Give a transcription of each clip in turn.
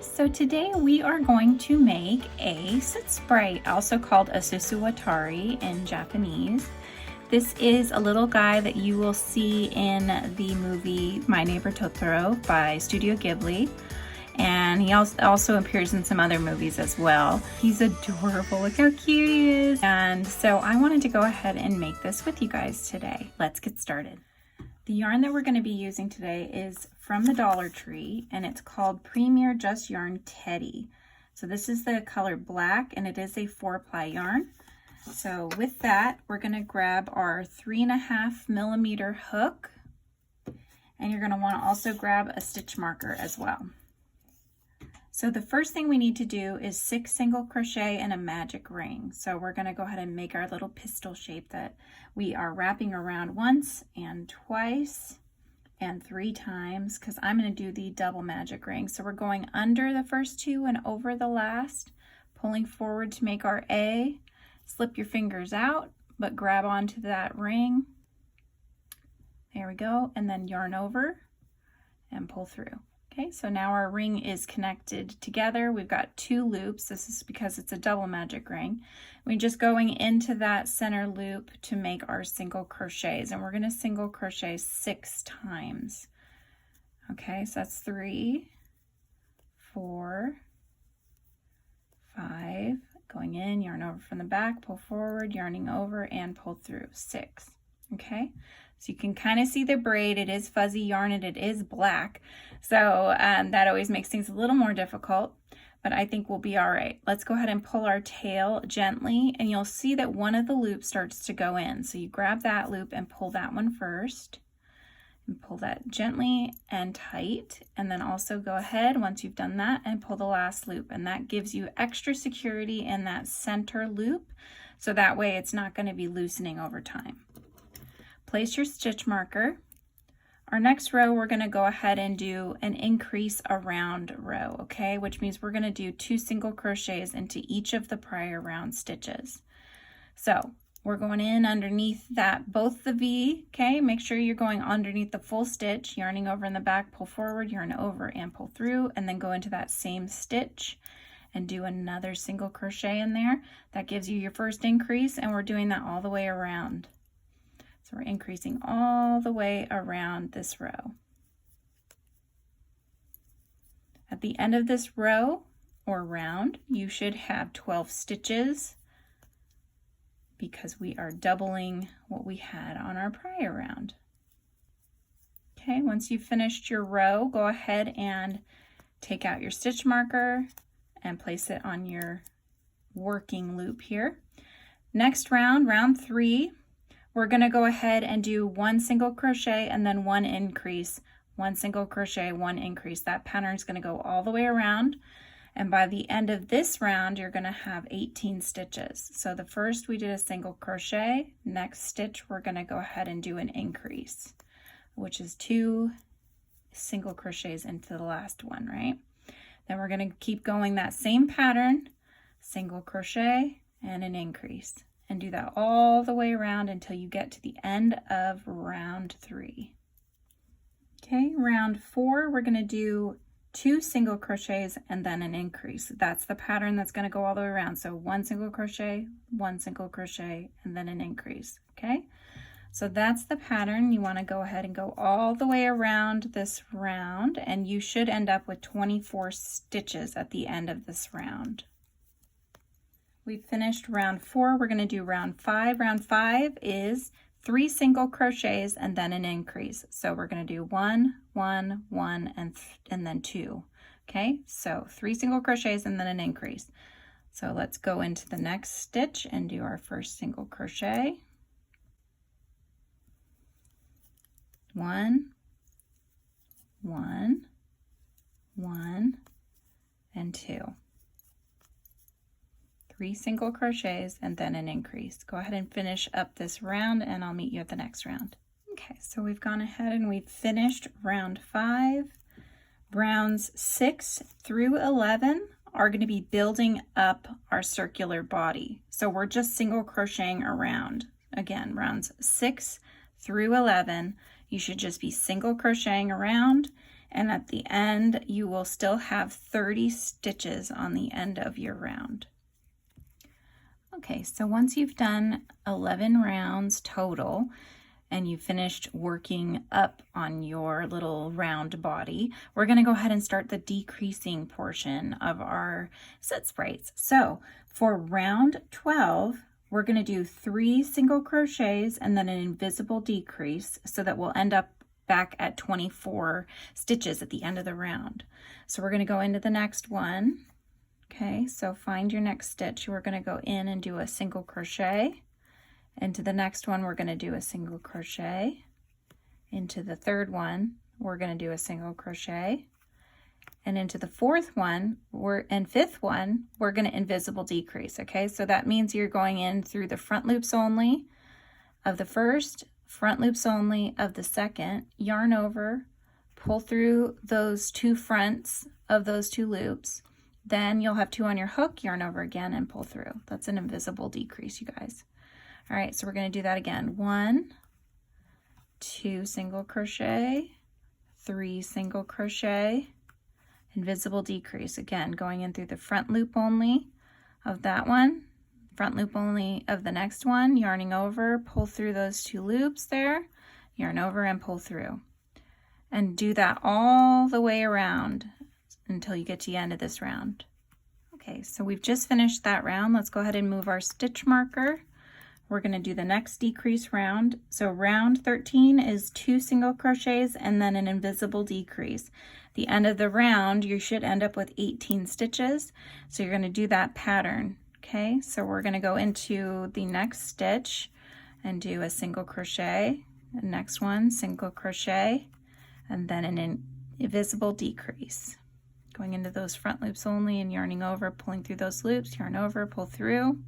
So today we are going to make a Soot Sprite, also called a Susuwatari in Japanese. This is a little guy that you will see in the movie My Neighbor Totoro by Studio Ghibli. And he also appears in some other movies as well. He's adorable, look how cute he is. And so I wanted to go ahead and make this with you guys today. Let's get started. The yarn that we're going to be using today is from the Dollar Tree, and it's called Premier Just Yarn Teddy. So this is the color black, and it is a 4-ply yarn. So with that, we're going to grab our 3.5mm hook, and you're going to want to also grab a stitch marker as well. So the first thing we need to do is 6 single crochet and a magic ring. So we're going to go ahead and make our little pistol shape that we are wrapping around once and twice and 3 times, because I'm going to do the double magic ring. So we're going under the first 2 and over the last, pulling forward to make our A. Slip your fingers out, but grab onto that ring. There we go, and then yarn over and pull through. Okay, so now our ring is connected together. We've got 2 loops. This is because it's a double magic ring. We're just going into that center loop to make our single crochets, and we're going to single crochet 6 times. Okay, so that's 3, 4, 5, going in, yarn over from the back, pull forward, yarning over, and pull through 6. Okay, so you can kind of see the braid. It is fuzzy yarn and it is black, so that always makes things a little more difficult, but I think we'll be all right. Let's go ahead and pull our tail gently, and you'll see that one of the loops starts to go in. So you grab that loop and pull that one first, and pull that gently and tight, and then also go ahead once you've done that and pull the last loop, and that gives you extra security in that center loop, so that way it's not going to be loosening over time. Place your stitch marker. Our next row, we're going to go ahead and do an increase around row, okay? Which means we're going to do 2 single crochets into each of the prior round stitches. So we're going in underneath that, both the V, okay? Make sure you're going underneath the full stitch, yarning over in the back, pull forward, yarn over and pull through, and then go into that same stitch and do another single crochet in there. That gives you your first increase, and we're doing that all the way around. So we're increasing all the way around this row. At the end of this row or round, you should have 12 stitches because we are doubling what we had on our prior round. Okay, once you've finished your row, go ahead and take out your stitch marker and place it on your working loop here. Next round, round 3, we're going to go ahead and do 1 single crochet and then 1 increase, 1 single crochet, 1 increase. That pattern is going to go all the way around, and by the end of this round you're going to have 18 stitches. So the first we did a single crochet, next stitch we're going to go ahead and do an increase, which is 2 single crochets into the last one, right? Then we're going to keep going that same pattern, single crochet and an increase. And do that all the way around until you get to the end of round 3. Okay, round 4, we're going to do 2 single crochets and then an increase. That's the pattern that's going to go all the way around. So 1 single crochet, 1 single crochet, and then an increase. Okay, so that's the pattern. You want to go ahead and go all the way around this round, and you should end up with 24 stitches at the end of this round. We finished round 4. We're going to do round 5. Round 5 is 3 single crochets and then an increase. So we're going to do 1, 1, 1, and then 2. Okay, so 3 single crochets and then an increase. So let's go into the next stitch and do our first single crochet. 1, 1, 1, and 2. 3 single crochets and then an increase. Go ahead and finish up this round, and I'll meet you at the next round. Okay, so we've gone ahead and we've finished round 5. Rounds 6 through 11 are going to be building up our circular body. So we're just single crocheting around. Again, rounds 6 through 11, you should just be single crocheting around, And at the end, you will still have 30 stitches on the end of your round. Okay, so once you've done 11 rounds total, and you finished working up on your little round body, we're gonna go ahead and start the decreasing portion of our Soot Sprites. So for round 12, we're gonna do 3 single crochets and then an invisible decrease so that we'll end up back at 24 stitches at the end of the round. So we're gonna go into the next one. Okay, so find your next stitch. We're gonna go in and do a single crochet. Into the next one, we're gonna do a single crochet. Into the third one, we're gonna do a single crochet. And into the fourth one, and fifth one, we're gonna invisible decrease, okay? So that means you're going in through the front loops only of the first, front loops only of the second, yarn over, pull through those 2 fronts of those 2 loops, then you'll have 2 on your hook, yarn over again, and pull through. That's an invisible decrease, you guys. All right, so we're gonna do that again. 1, 2 single crochet, 3 single crochet, invisible decrease. Again, going in through the front loop only of that one, front loop only of the next one, yarning over, pull through those 2 loops there, yarn over and pull through. And do that all the way around until you get to the end of this round. Okay, so we've just finished that round. Let's go ahead and move our stitch marker. We're going to do the next decrease round. So round 13 is 2 single crochets and then an invisible decrease. The end of the round, you should end up with 18 stitches. So you're going to do that pattern. Okay, so we're going to go into the next stitch and do a single crochet. The next one, single crochet, and then an invisible decrease. Going into those front loops only and yarning over, pulling through those loops, yarn over, pull through.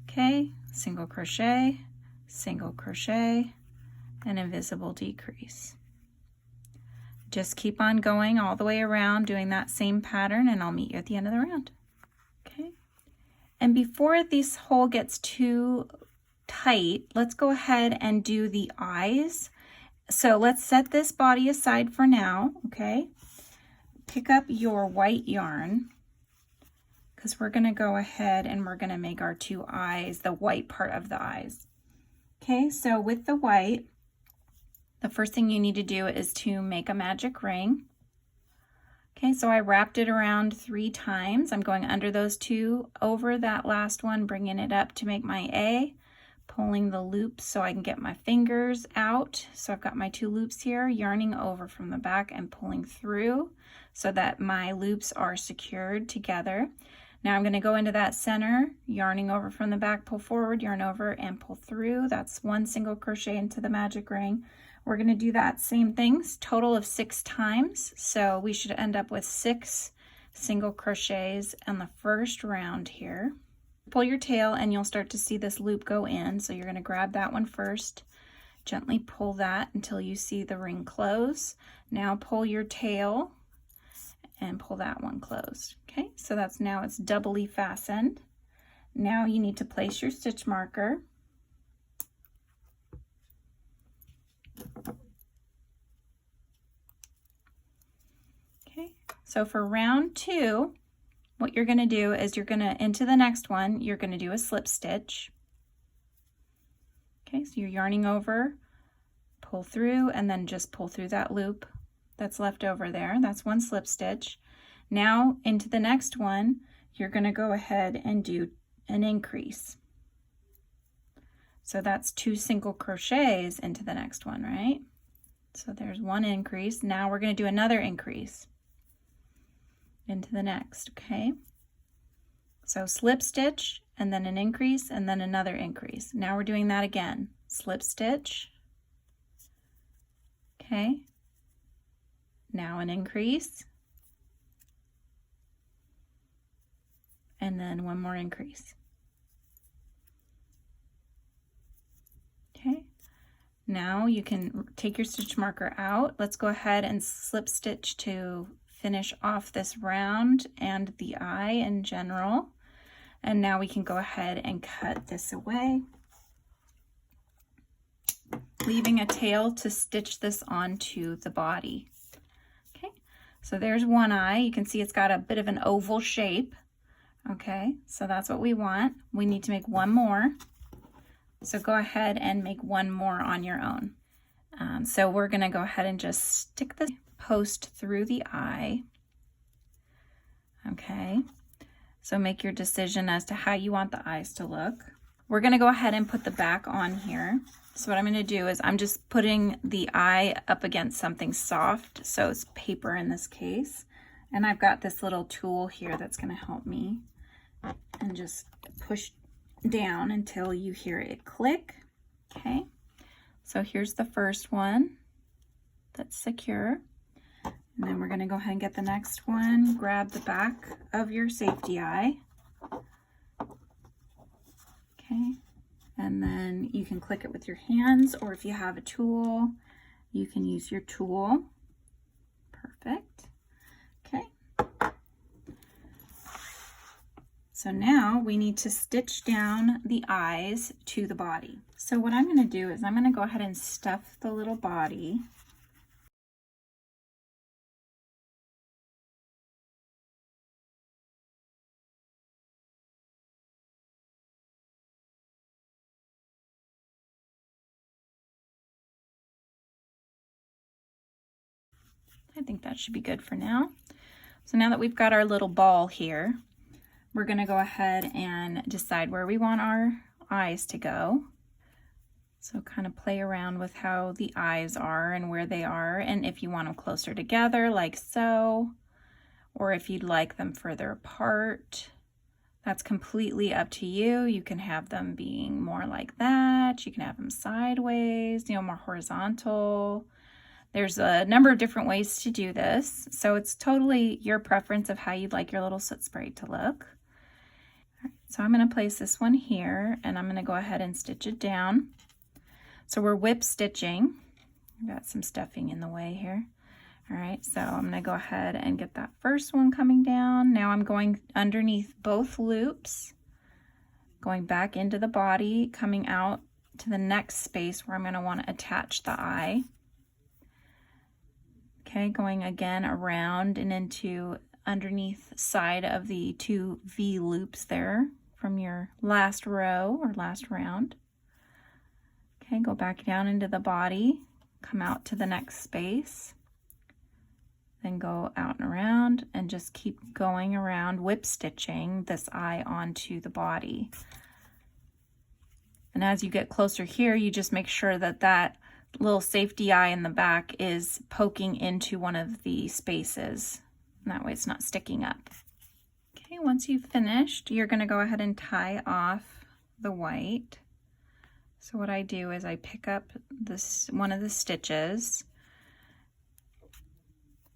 Okay, single crochet, and invisible decrease. Just keep on going all the way around doing that same pattern, and I'll meet you at the end of the round. Okay, and before this hole gets too tight, let's go ahead and do the eyes. So let's set this body aside for now, okay? Pick up your white yarn, because we're going to go ahead and we're going to make our 2 eyes, the white part of the eyes. Okay, so with the white, the first thing you need to do is to make a magic ring. Okay, so I wrapped it around 3 times. I'm going under those 2, over that last one, bringing it up to make my A, pulling the loops so I can get my fingers out. So I've got my 2 loops here, yarning over from the back and pulling through so that my loops are secured together. Now I'm going to go into that center, yarning over from the back, pull forward, yarn over, and pull through. That's 1 single crochet into the magic ring. We're going to do that same things, total of 6 times. So we should end up with 6 single crochets on the first round here. Pull your tail and you'll start to see this loop go in. So you're going to grab that one first, gently pull that until you see the ring close. Now pull your tail and pull that one closed. Okay, so that's now it's doubly fastened. Now you need to place your stitch marker. Okay, so for round 2, what you're going to do is you're going to, into the next one, you're going to do a slip stitch. Okay, so you're yarning over, pull through, and then just pull through that loop that's left over there. That's 1 slip stitch. Now into the next one, you're going to go ahead and do an increase. So that's 2 single crochets into the next one, right? So there's 1 increase. Now we're going to do another increase into the next, okay? So slip stitch and then an increase and then another increase. Now we're doing that again. Slip stitch, okay? Now an increase, and then 1 more increase. Okay, now you can take your stitch marker out. Let's go ahead and slip stitch to finish off this round and the eye in general. And now we can go ahead and cut this away, leaving a tail to stitch this onto the body. So there's one eye. You can see it's got a bit of an oval shape. Okay, so that's what we want. We need to make one more. So go ahead and make one more on your own. So we're gonna go ahead and just stick the post through the eye. Okay, so make your decision as to how you want the eyes to look. We're gonna go ahead and put the back on here. So what I'm gonna do is I'm just putting the eye up against something soft. So it's paper in this case. And I've got this little tool here that's gonna help me. And just push down until you hear it click. Okay, so here's the first one that's secure. And then we're gonna go ahead and get the next one. Grab the back of your safety eye. Okay, and then you can click it with your hands, or if you have a tool, you can use your tool. Perfect. Okay. So now we need to stitch down the eyes to the body. So what I'm going to do is I'm going to go ahead and stuff the little body. I think that should be good for now. So now that we've got our little ball here, we're going to go ahead and decide where we want our eyes to go. So kind of play around with how the eyes are and where they are, and if you want them closer together like so, or if you'd like them further apart. That's completely up to you. You can have them being more like that. You can have them sideways, you know, more horizontal. There's a number of different ways to do this. So it's totally your preference of how you'd like your little soot sprite to look. All right, so I'm going to place this one here, and I'm going to go ahead and stitch it down. So we're whip stitching. I've got some stuffing in the way here. All right, so I'm going to go ahead and get that first one coming down. Now I'm going underneath both loops, going back into the body, coming out to the next space where I'm going to want to attach the eye. Okay, going again around and into underneath side of the two V loops there from your last row or last round. Okay, go back down into the body, come out to the next space, then go out and around and just keep going around, whip stitching this eye onto the body. And as you get closer here, you just make sure that that little safety eye in the back is poking into one of the spaces. And that way it's not sticking up. Okay, once you've finished, you're going to go ahead and tie off the white. So what I do is I pick up this one of the stitches,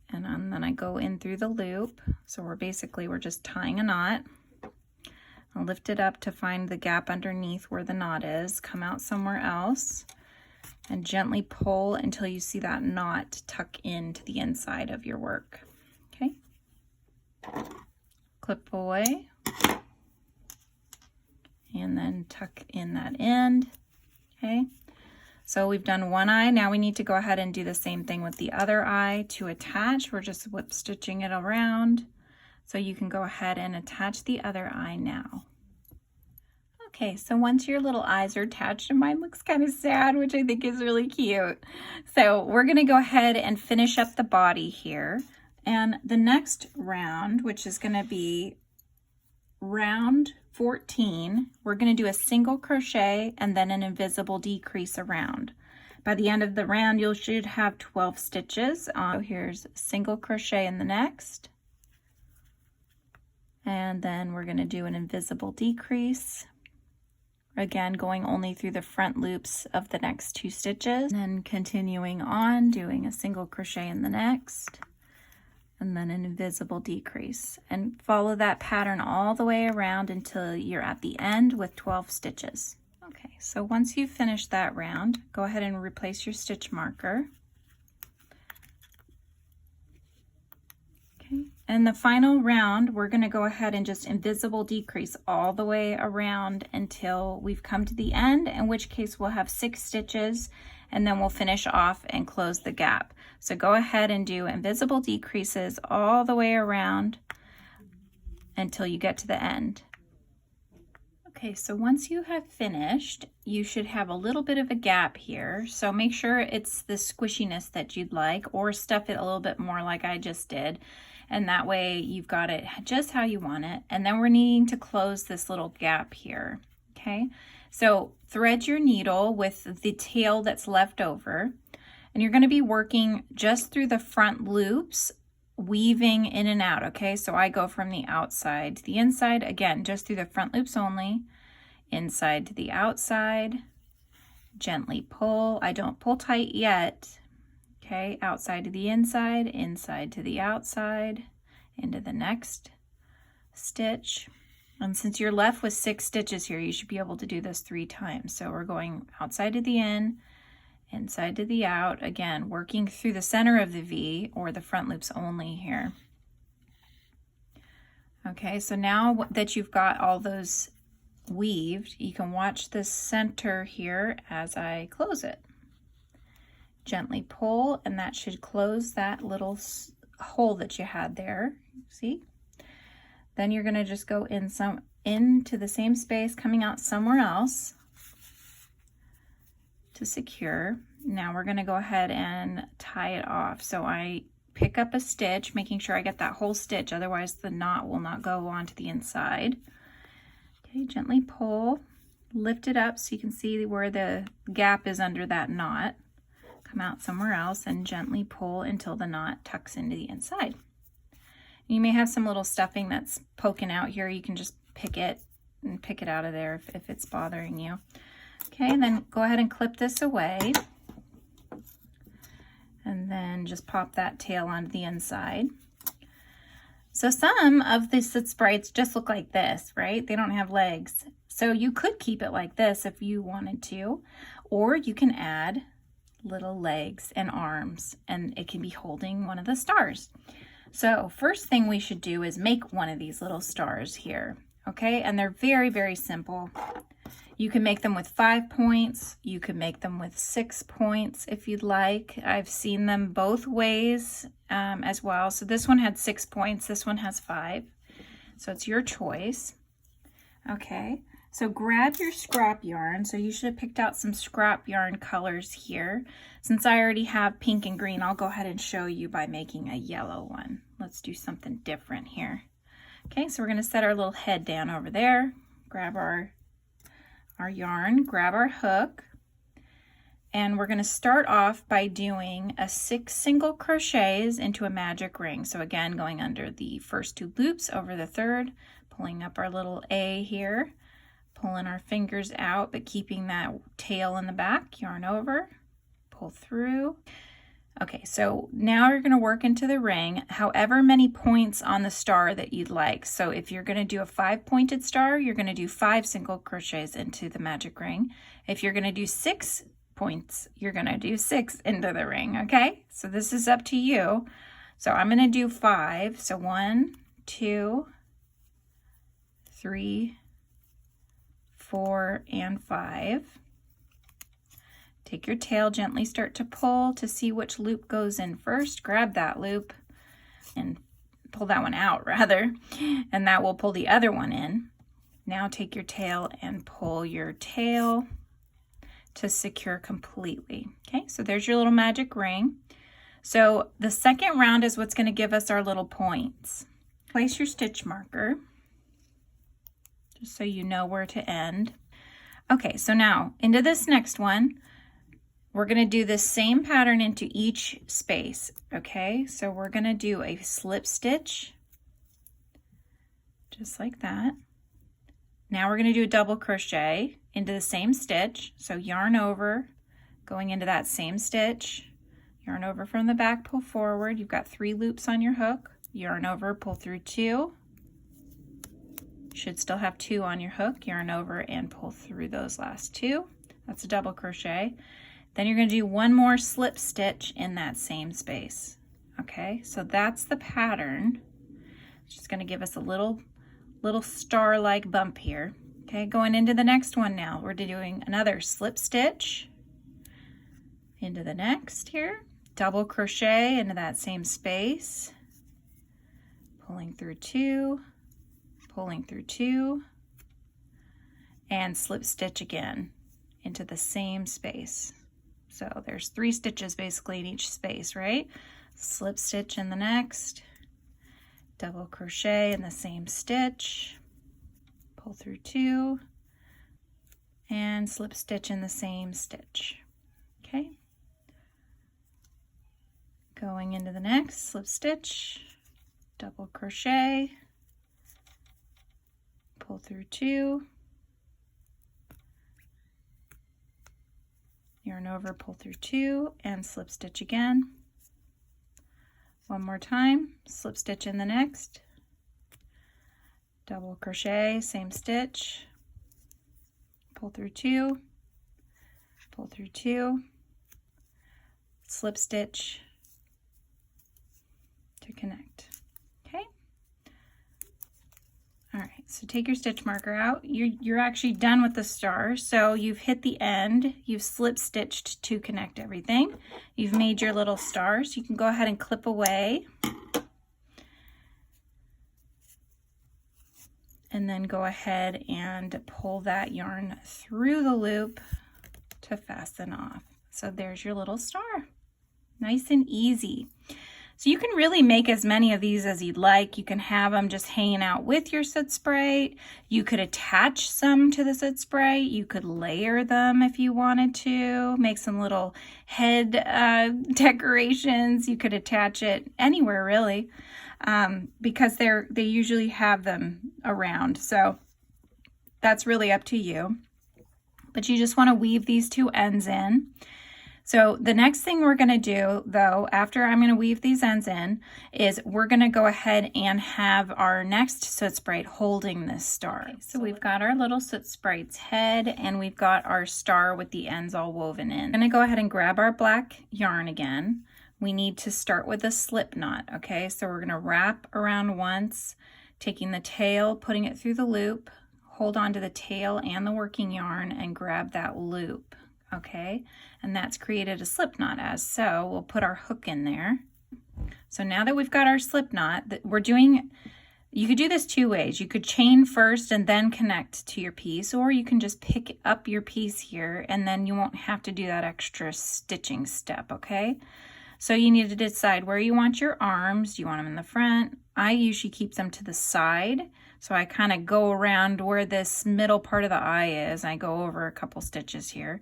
and then I go in through the loop. So we're just tying a knot. I'll lift it up to find the gap underneath where the knot is, come out somewhere else, and gently pull until you see that knot tuck into the inside of your work. Okay, clip away, and then tuck in that end. Okay, so we've done one eye. Now we need to go ahead and do the same thing with the other eye to attach. We're just whip stitching it around. So you can go ahead and attach the other eye now. Okay, so once your little eyes are attached, and mine looks kind of sad, which I think is really cute. So we're gonna go ahead and finish up the body here. And the next round, which is gonna be round 14, we're gonna do a single crochet and then an invisible decrease around. By the end of the round, you should have 12 stitches. So here's single crochet in the next. And then we're gonna do an invisible decrease. Again, going only through the front loops of the next 2 stitches, and then continuing on, doing a single crochet in the next, and then an invisible decrease. And follow that pattern all the way around until you're at the end with 12 stitches. Okay, so once you've finished that round, go ahead and replace your stitch marker. Okay, and the final round, we're going to go ahead and just invisible decrease all the way around until we've come to the end, in which case we'll have 6 stitches, and then we'll finish off and close the gap. So go ahead and do invisible decreases all the way around until you get to the end. Okay, so once you have finished, you should have a little bit of a gap here. So make sure it's the squishiness that you'd like, or stuff it a little bit more like I just did. And that way you've got it just how you want it. And then we're needing to close this little gap here, okay? So thread your needle with the tail that's left over, and you're gonna be working just through the front loops, weaving in and out, okay? So I go from the outside to the inside, again, just through the front loops only, inside to the outside, gently pull. I don't pull tight yet, okay? Outside to the inside to the outside, into the next stitch. And since you're left with 6 stitches here, you should be able to do this 3 times. So we're going outside to the in, inside to the out, again, working through the center of the V or the front loops only here. Okay, so now that you've got all those weaved, you can watch the center here as I close it. Gently pull, and that should close that little hole that you had there, see? Then you're gonna just go into the same space, coming out somewhere else to secure. Now we're gonna go ahead and tie it off. So I pick up a stitch, making sure I get that whole stitch, otherwise the knot will not go onto the inside. Okay, gently pull, lift it up so you can see where the gap is under that knot. Come out somewhere else and gently pull until the knot tucks into the inside. You may have some little stuffing that's poking out here. You can just pick it and pick it out of there if it's bothering you. Okay, and then go ahead and clip this away. And then just pop that tail onto the inside. So some of the Soot Sprites just look like this, right? They don't have legs. So you could keep it like this if you wanted to, or you can add little legs and arms, and it can be holding one of the stars. So first thing we should do is make one of these little stars here, okay? And they're very, very simple. You can make them with 5 points. You can make them with 6 points if you'd like. I've seen them both ways as well. So this one had 6 points. This one has 5. So it's your choice. Okay, so grab your scrap yarn. So you should have picked out some scrap yarn colors here. Since I already have pink and green, I'll go ahead and show you by making a yellow one. Let's do something different here. Okay, so we're going to set our little head down over there. Grab our yarn, grab our hook, and we're going to start off by doing a 6 single crochets into a magic ring. So again, going under the first 2 loops over the 3rd, pulling up our little A here, pulling our fingers out, but keeping that tail in the back, yarn over, pull through. Okay, so now you're going to work into the ring however many points on the star that you'd like. So if you're going to do a 5-pointed star, you're going to do 5 single crochets into the magic ring. If you're going to do 6 points, you're going to do 6 into the ring, okay? So this is up to you. So I'm going to do 5. So 1, 2, 3, 4, and 5. Take your tail, gently start to pull to see which loop goes in first. Grab that loop and pull that one out rather, and that will pull the other one in. Now take your tail and pull your tail to secure completely. Okay, so there's your little magic ring. So the second round is what's going to give us our little points. Place your stitch marker just so you know where to end. Okay, so now into this next one, we're going to do the same pattern into each space, okay? So we're going to do a slip stitch, just like that. Now we're going to do a double crochet into the same stitch. So yarn over, going into that same stitch, yarn over from the back, pull forward. You've got 3 loops on your hook, yarn over, pull through 2. You should still have 2 on your hook, yarn over and pull through those last 2. That's a double crochet. Then you're going to do 1 more slip stitch in that same space. Okay, so that's the pattern. It's just going to give us a little star-like bump here. Okay, going into the next one now, we're doing another slip stitch, into the next here, double crochet into that same space, pulling through 2, pulling through 2, and slip stitch again into the same space. So there's 3 stitches basically in each space, right? Slip stitch in the next, double crochet in the same stitch, pull through 2, and slip stitch in the same stitch. Okay. Going into the next, slip stitch, double crochet, pull through 2, yarn over, pull through 2, and slip stitch again. One more time, slip stitch in the next, double crochet, same stitch, pull through 2, pull through 2, slip stitch to connect. Okay. All right, so take your stitch marker out. You're actually done with the star. So you've hit the end, you've slip stitched to connect everything. You've made your little stars. You can go ahead and clip away. And then go ahead and pull that yarn through the loop to fasten off. So there's your little star. Nice and easy. So you can really make as many of these as you'd like. You can have them just hanging out with your Soot Sprite. You could attach some to the Soot Sprite. You could layer them if you wanted to. Make some little head decorations. You could attach it anywhere really, because they usually have them around. So that's really up to you. But you just want to weave these 2 ends in. So the next thing we're going to do, though, after I'm going to weave these ends in, is we're going to go ahead and have our next Soot Sprite holding this star. Okay, so we've got our little Soot Sprite's head, and we've got our star with the ends all woven in. I'm going to go ahead and grab our black yarn again. We need to start with a slip knot, okay? So we're going to wrap around once, taking the tail, putting it through the loop, hold on to the tail and the working yarn, and grab that loop. Okay, and that's created a slip knot as so. We'll put our hook in there. So now that we've got our slip knot, you could do this 2 ways. You could chain first and then connect to your piece, or you can just pick up your piece here and then you won't have to do that extra stitching step, okay? So you need to decide where you want your arms. Do you want them in the front? I usually keep them to the side. So I kind of go around where this middle part of the eye is. I go over a couple stitches here.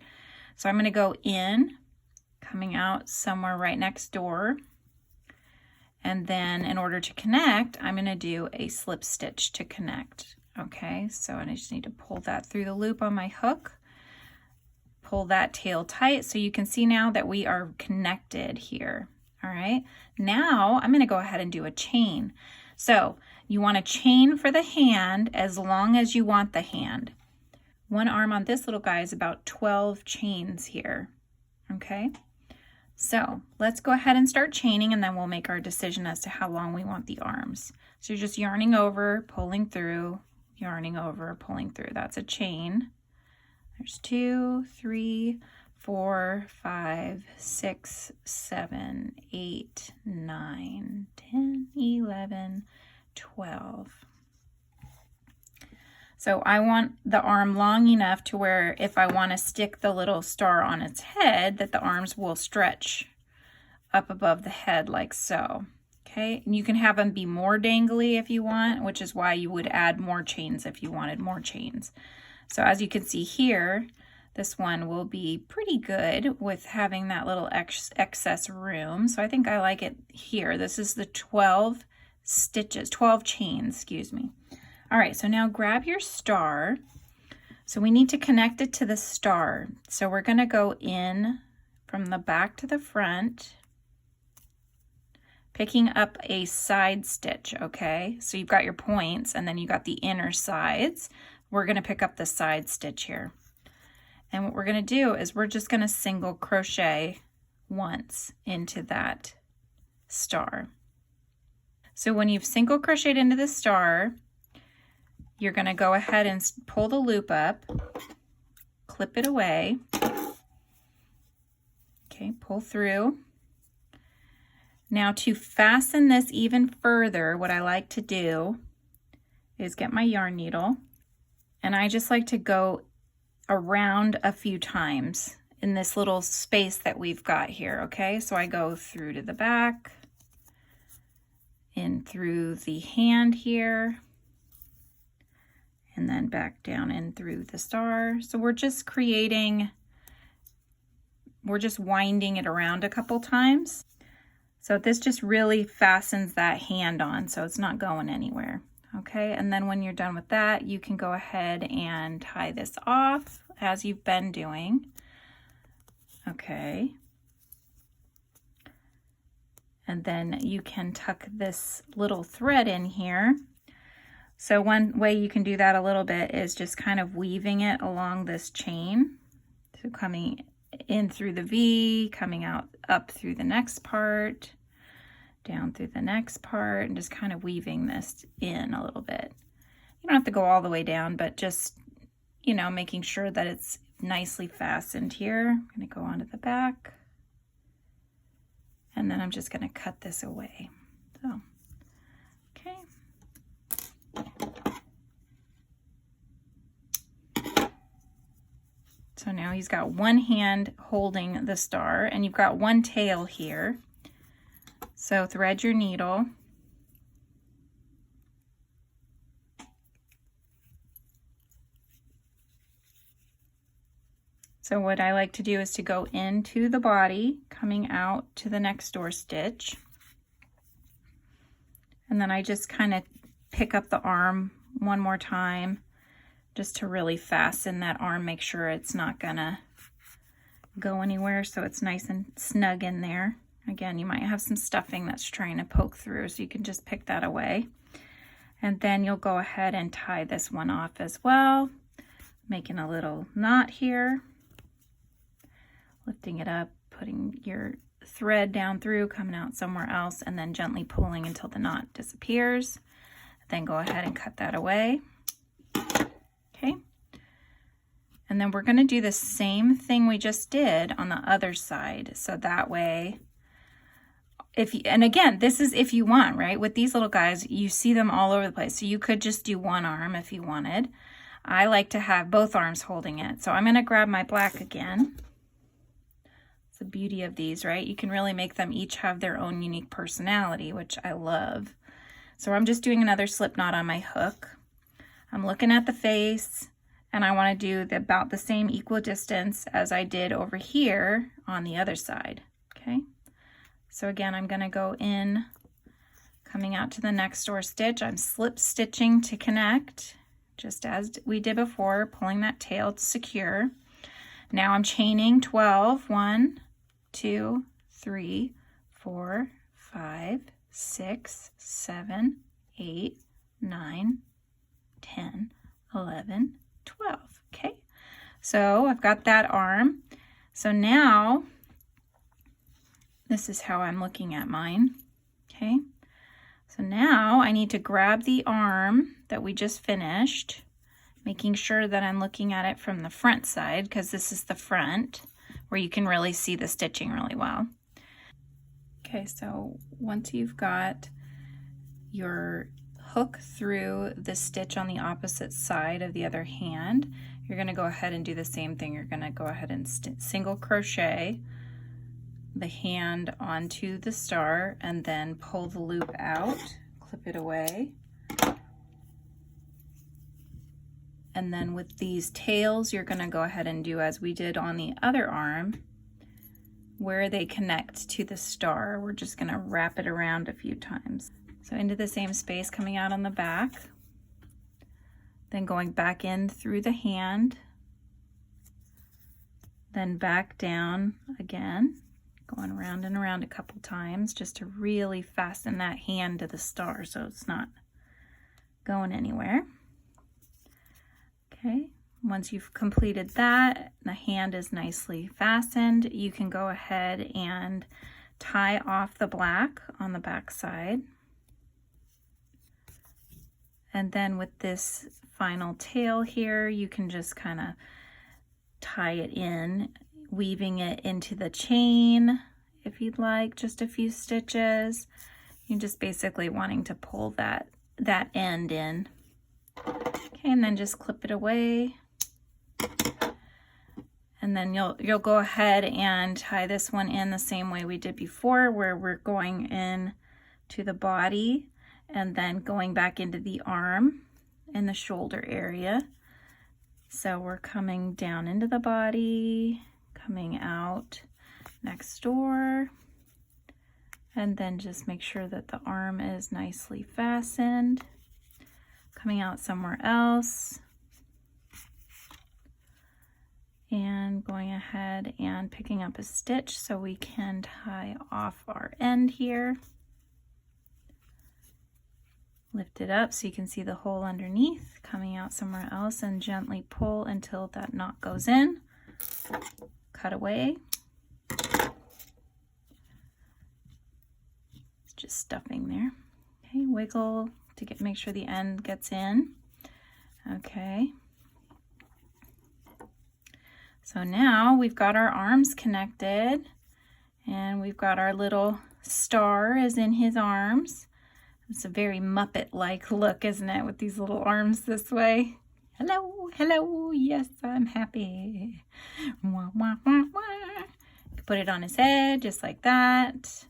So I'm going to go in, coming out somewhere right next door. And then in order to connect, I'm going to do a slip stitch to connect. Okay, so I just need to pull that through the loop on my hook. Pull that tail tight so you can see now that we are connected here. All right, now I'm going to go ahead and do a chain. So you want to chain for the hand as long as you want the hand. One arm on this little guy is about 12 chains here. Okay, so let's go ahead and start chaining, and then we'll make our decision as to how long we want the arms. So you're just yarning over, pulling through, yarning over, pulling through. That's a chain. There's 2, 3, 4, 5, 6, 7, 8, 9, 10, 11, 12. So I want the arm long enough to where if I want to stick the little star on its head, that the arms will stretch up above the head like so. Okay, and you can have them be more dangly if you want, which is why you would add more chains if you wanted more chains. So as you can see here, this one will be pretty good with having that little excess room. So I think I like it here. This is the 12 stitches, 12 chains, excuse me. All right, so now grab your star. So we need to connect it to the star. So we're going to go in from the back to the front, picking up a side stitch, okay? So you've got your points and then you got the inner sides. We're going to pick up the side stitch here. And what we're going to do is we're just going to single crochet once into that star. So when you've single crocheted into the star, you're going to go ahead and pull the loop up, clip it away. Okay, pull through. Now to fasten this even further, what I like to do is get my yarn needle, and I just like to go around a few times in this little space that we've got here, okay? So I go through to the back, in through the hand here, and then back down in through the star. So we're just winding it around a couple times. So this just really fastens that hand on, so it's not going anywhere. Okay, and then when you're done with that, you can go ahead and tie this off as you've been doing. Okay. And then you can tuck this little thread in here. So one way you can do that a little bit is just kind of weaving it along this chain. So coming in through the V, coming out up through the next part, down through the next part, and just kind of weaving this in a little bit. You don't have to go all the way down, but just, you know, making sure that it's nicely fastened here. I'm going to go onto the back, and then I'm just going to cut this away. So, okay. So now he's got one hand holding the star, and you've got one tail here. So thread your needle. So what I like to do is to go into the body, coming out to the next door stitch. And then I just kind of pick up the arm one more time, just to really fasten that arm, make sure it's not gonna go anywhere, so it's nice and snug in there. Again, you might have some stuffing that's trying to poke through, so you can just pick that away. And then you'll go ahead and tie this one off as well, making a little knot here, lifting it up, putting your thread down through, coming out somewhere else, and then gently pulling until the knot disappears. Then go ahead and cut that away. Okay, and then we're going to do the same thing we just did on the other side. So that way, and again, this is if you want, right? With these little guys, you see them all over the place. So you could just do one arm if you wanted. I like to have both arms holding it. So I'm going to grab my black again. It's the beauty of these, right? You can really make them each have their own unique personality, which I love. So I'm just doing another slip knot on my hook. I'm looking at the face, and I want to do about the same equal distance as I did over here on the other side, okay? So again, I'm going to go in, coming out to the next door stitch. I'm slip stitching to connect, just as we did before, pulling that tail to secure. Now I'm chaining 12, 1, 2, 3, 4, 5, 6, 7, 8, 9, 10, 11, 12. Okay, so I've got that arm. So now this is how I'm looking at mine. Okay, so now I need to grab the arm that we just finished, making sure that I'm looking at it from the front side, because this is the front where you can really see the stitching really well. Okay, so once you've got your hook through the stitch on the opposite side of the other hand, you're going to go ahead and do the same thing. You're going to go ahead and single crochet the hand onto the star, and then pull the loop out, clip it away. And then with these tails, you're going to go ahead and do as we did on the other arm, where they connect to the star. We're just going to wrap it around a few times. So into the same space, coming out on the back, then going back in through the hand, then back down again, going around and around a couple times just to really fasten that hand to the star so it's not going anywhere. Okay, once you've completed that, the hand is nicely fastened, you can go ahead and tie off the black on the back side. And then with this final tail here, you can just kind of tie it in, weaving it into the chain if you'd like, just a few stitches. You're just basically wanting to pull that end in. Okay, and then just clip it away. And then you'll go ahead and tie this one in the same way we did before, where we're going in to the body and then going back into the arm and the shoulder area. So we're coming down into the body, coming out next door, and then just make sure that the arm is nicely fastened, coming out somewhere else, and going ahead and picking up a stitch so we can tie off our end here. Lift it up so you can see the hole underneath, coming out somewhere else, and gently pull until that knot goes in. Cut away. It's just stuffing there. Okay, wiggle to make sure the end gets in. Okay. So now we've got our arms connected, and we've got our little star is in his arms. It's a very Muppet-like look, isn't it, with these little arms this way? Hello, hello, yes, I'm happy. Wah, wah, wah, wah. Put it on his head, just like that,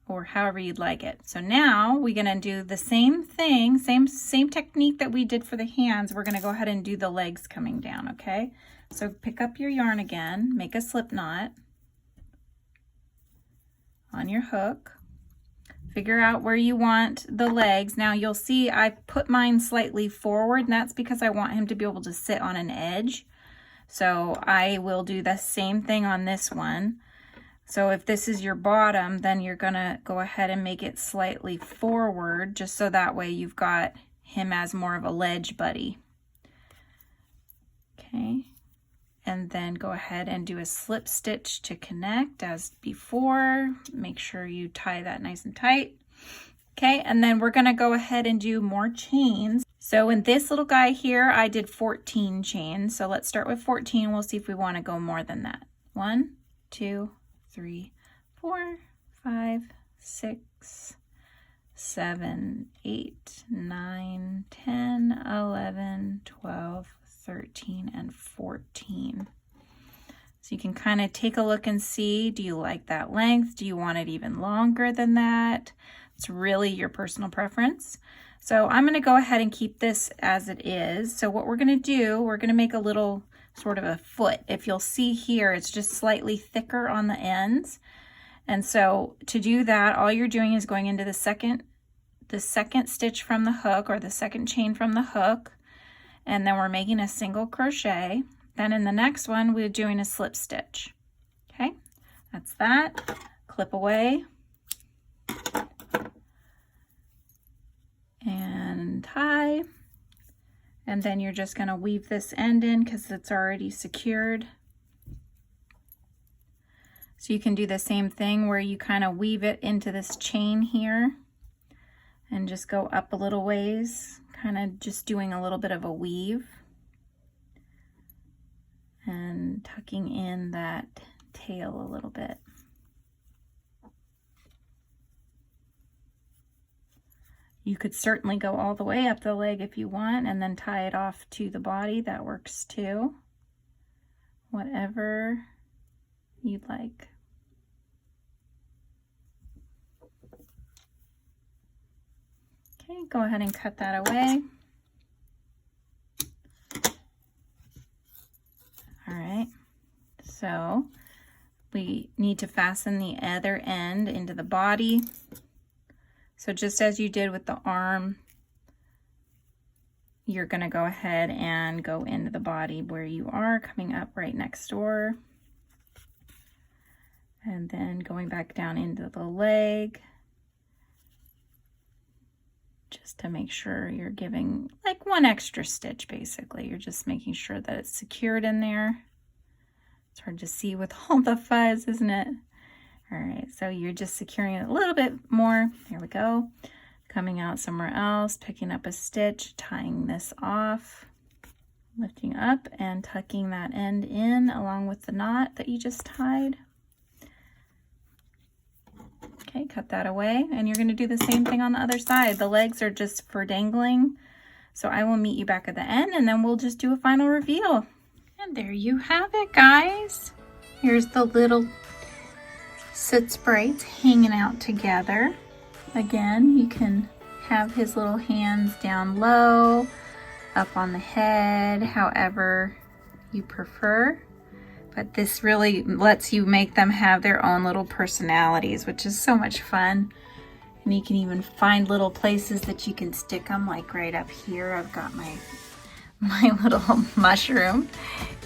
or however you'd like it. So now we're gonna do the same thing, same technique that we did for the hands. We're gonna go ahead and do the legs coming down, okay? So pick up your yarn again, make a slip knot on your hook. Figure out where you want the legs. Now you'll see I put mine slightly forward, and that's because I want him to be able to sit on an edge. So I will do the same thing on this one. So if this is your bottom, then you're gonna go ahead and make it slightly forward, just so that way you've got him as more of a ledge buddy. Okay. And then go ahead and do a slip stitch to connect as before. Make sure you tie that nice and tight. Okay, and then we're gonna go ahead and do more chains. So in this little guy here, I did 14 chains. So let's start with 14. We'll see if we wanna go more than that. 1, 2, 3, 4, 5, 6, 7, 8, 9, 10, 11, 12, 13, and 14. So you can kind of take a look and see, do you like that length? Do you want it even longer than that? It's really your personal preference. So I'm going to go ahead and keep this as it is. So what we're going to do, we're going to make a little sort of a foot. If you'll see here, it's just slightly thicker on the ends. And so to do that, all you're doing is going into the second stitch from the hook, or the second chain from the hook, and then we're making a single crochet. Then in the next one, we're doing a slip stitch. Okay, that's that. Clip away. And tie. And then you're just going to weave this end in because it's already secured. So you can do the same thing where you kind of weave it into this chain here and just go up a little ways, kind of just doing a little bit of a weave and tucking in that tail a little bit. You could certainly go all the way up the leg if you want and then tie it off to the body. That works too. Whatever you'd like. Okay, go ahead and cut that away. All right, so we need to fasten the other end into the body. So just as you did with the arm, you're going to go ahead and go into the body where you are, coming up right next door. And then going back down into the leg, just to make sure you're giving like one extra stitch, basically. You're just making sure that it's secured in there. It's hard to see with all the fuzz, isn't it? All right, so you're just securing it a little bit more. There we go. Coming out somewhere else, picking up a stitch, tying this off. Lifting up and tucking that end in along with the knot that you just tied. Okay, cut that away, and you're going to do the same thing on the other side. The legs are just for dangling, so I will meet you back at the end, and then we'll just do a final reveal. And there you have it, guys. Here's the little Soot Sprites hanging out together. Again, you can have his little hands down low, up on the head, however you prefer. But this really lets you make them have their own little personalities, which is so much fun. And you can even find little places that you can stick them, like right up here. I've got my little mushroom,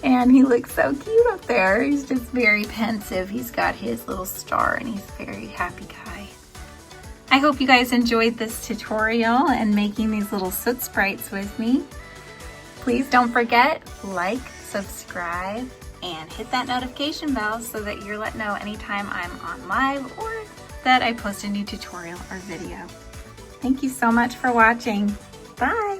and he looks so cute up there. He's just very pensive. He's got his little star, and he's a very happy guy. I hope you guys enjoyed this tutorial and making these little Soot Sprites with me. Please don't forget, like, subscribe, and hit that notification bell so that you're let know anytime I'm on live or that I post a new tutorial or video. Thank you so much for watching. Bye!